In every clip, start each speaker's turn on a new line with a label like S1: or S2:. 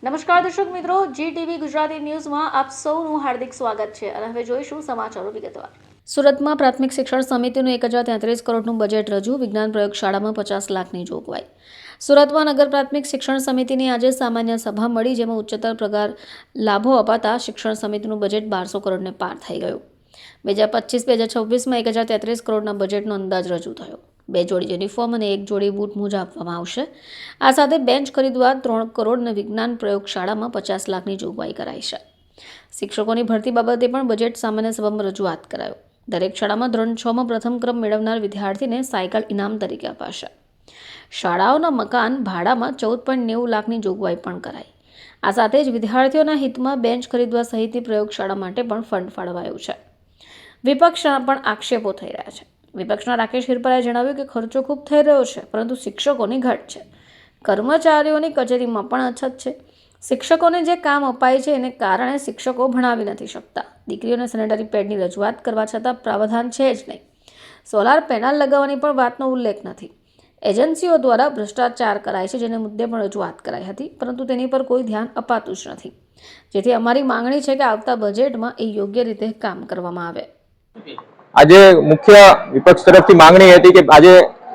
S1: નમસ્કાર દર્શક મિત્રો, GTV ગુજરાતી ન્યૂઝમાં આપ સૌનું હાર્દિક સ્વાગત છે અને હવે જોઈશું સમાચારો વિગતવાર. સુરતમાં પ્રાથમિક શિક્ષણ સમિતિનું 1033 કરોડનું બજેટ રજૂ, વિજ્ઞાન પ્રયોગશાળામાં 50 લાખની જોગવાઈ. સુરતમાં નગર પ્રાથમિક શિક્ષણ સમિતિની આજે સામાન્ય સભા મળી, જેમાં ઉચ્ચતર પગાર લાભો અપાતા શિક્ષણ સમિતિનું બજેટ 1200 કરોડને પાર થઈ ગયું. 2025-2026માં 1033 કરોડના બજેટનો અંદાજ રજૂ થયો. 2 જોડી યુનિફોર્મ અને 1 જોડી બૂટ મોજા આપવામાં આવશે. આ સાથે બેન્ચ ખરીદવા 3 કરોડ અને વિજ્ઞાન પ્રયોગશાળામાં 50 લાખની જોગવાઈ કરાઈ છે. શિક્ષકોની ભરતી બાબતે પણ બજેટ સામાન્ય સભામાં રજૂઆત કરાયો. દરેક શાળામાં ધોરણ 6માં પ્રથમ ક્રમ મેળવનાર વિદ્યાર્થીને સાયકલ ઇનામ તરીકે અપાશે. શાળાઓના મકાન ભાડામાં 14.90 લાખની જોગવાઈ પણ કરાઈ. આ સાથે જ વિદ્યાર્થીઓના હિતમાં બેન્ચ ખરીદવા સહિતની પ્રયોગશાળા માટે પણ ફંડ ફાળવાયું છે. વિપક્ષના પણ આક્ષેપો થઈ રહ્યા છે. વિપક્ષના રાકેશ હિરપરાએ જણાવ્યું કે ખર્ચો ખૂબ થઈ રહ્યો છે, પરંતુ શિક્ષકોની ઘટ છે. કર્મચારીઓની કચેરીમાં પણ અછત છે. શિક્ષકોને જે કામ અપાય છે એને કારણે શિક્ષકો ભણાવી નથી શકતા. દીકરીઓને સેનેટરી પેડની રજૂઆત કરવા છતાં પ્રાવધાન છે જ નહીં. સોલાર પેનલ લગાવવાની પણ વાતનો ઉલ્લેખ નથી. એજન્સીઓ દ્વારા ભ્રષ્ટાચાર કરાય છે, જેને મુદ્દે પણ રજૂઆત કરાઈ હતી, પરંતુ તેની પર કોઈ ધ્યાન અપાતું જ નથી. જેથી અમારી માંગણી છે કે આવતા બજેટમાં એ યોગ્ય રીતે કામ કરવામાં આવે.
S2: આજે મુખ્ય વિપક્ષ તરફથી માંગણી હતી કે આજે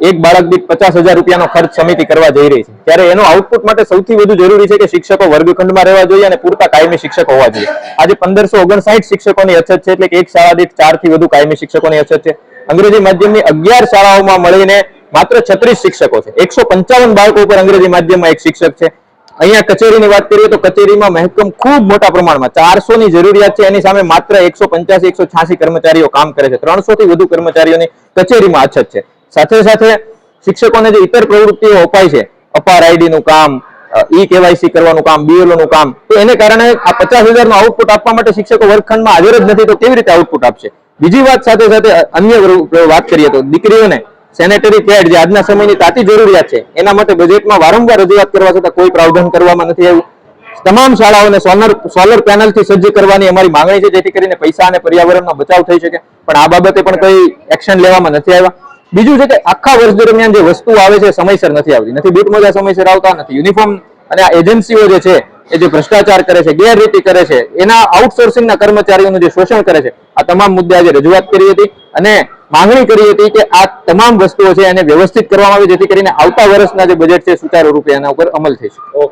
S2: એક બાળક દીઠ 50,000 રૂપિયાનો ખર્ચ સમિતિ કરવા જઈ રહી છે, ત્યારે એનો આઉટપુટ માટે સૌથી વધુ જરૂરી છે કે શિક્ષકો વર્ગખંડમાં રહેવા જોઈએ અને પૂરતા કાયમી શિક્ષકો હોવા જોઈએ. આજે 1559 શિક્ષકોની અછત છે, એટલે કે એક શાળા દીઠ 4 થી વધુ કાયમી શિક્ષકોની અછત છે. અંગ્રેજી માધ્યમની 11 શાળાઓમાં મળીને માત્ર 36 શિક્ષકો છે. 155 બાળકો ઉપર અંગ્રેજી માધ્યમમાં એક શિક્ષક છે. અહીંયા કચેરીની વાત કરીએ તો કચેરીમાં મહેકમ ખૂબ મોટા પ્રમાણમાં 400 ની જરૂરિયાત છે, એની સામે માત્ર 185-186 કર્મચારીઓ કામ કરે છે. 300 થી વધુ કર્મચારીઓની કચેરીમાં અછત છે. સાથે સાથે શિક્ષકોને જે ઇતર પ્રવૃત્તિઓ અપાય છે, અપાર આઈડીનું કામ, કેવાયસી કરવાનું કામ, BLO નું કામ, તો એને કારણે આ 50,000 નું આઉટપુટ આપવા માટે શિક્ષકો વર્ગખંડમાં હાજર જ નથી, તો કેવી રીતે આઉટપુટ આપશે? બીજી વાત સાથે સાથે અન્ય વાત કરીએ તો દીકરીઓને સેનેટરી પેડ જે આજના સમયની તાતી જરૂરિયાત છે, એના માટે બજેટમાં વારંવાર રજૂઆત કરવા છતાં કોઈ પ્રાવધાન કરવામાં નથી આવ્યું. તમામ શાળાઓને સોલર પેનલથી સજ્જ કરવાની અમારી માંગણી છે, જેથી કરીને પૈસા અને પર્યાવરણનો બચાવ થઈ શકે, પણ આ બાબતે પણ કોઈ એક્શન લેવામાં નથી આવ્યા. બીજું છે કે આખા વર્ષ દરમિયાન જે વસ્તુઓ આવે છે સમયસર નથી આવતી, નથી બૂટ મોજા સમયસર આવતા, નથી યુનિફોર્મ, અને આ એજન્સીઓ જે છે એ જે ભ્રષ્ટાચાર કરે છે, ગેરરીતિ કરે છે, એના આઉટસોર્સિંગના કર્મચારીઓનું જે શોષણ કરે છે, આ તમામ મુદ્દે આજે રજૂઆત કરી હતી અને માંગણી કરી હતી કે આ તમામ વસ્તુઓ છે એને વ્યવસ્થિત કરવામાં આવે, જેથી કરીને આવતા વર્ષના જે બજેટ છે સુચારુ રૂપે એના ઉપર અમલ થઈ શકે.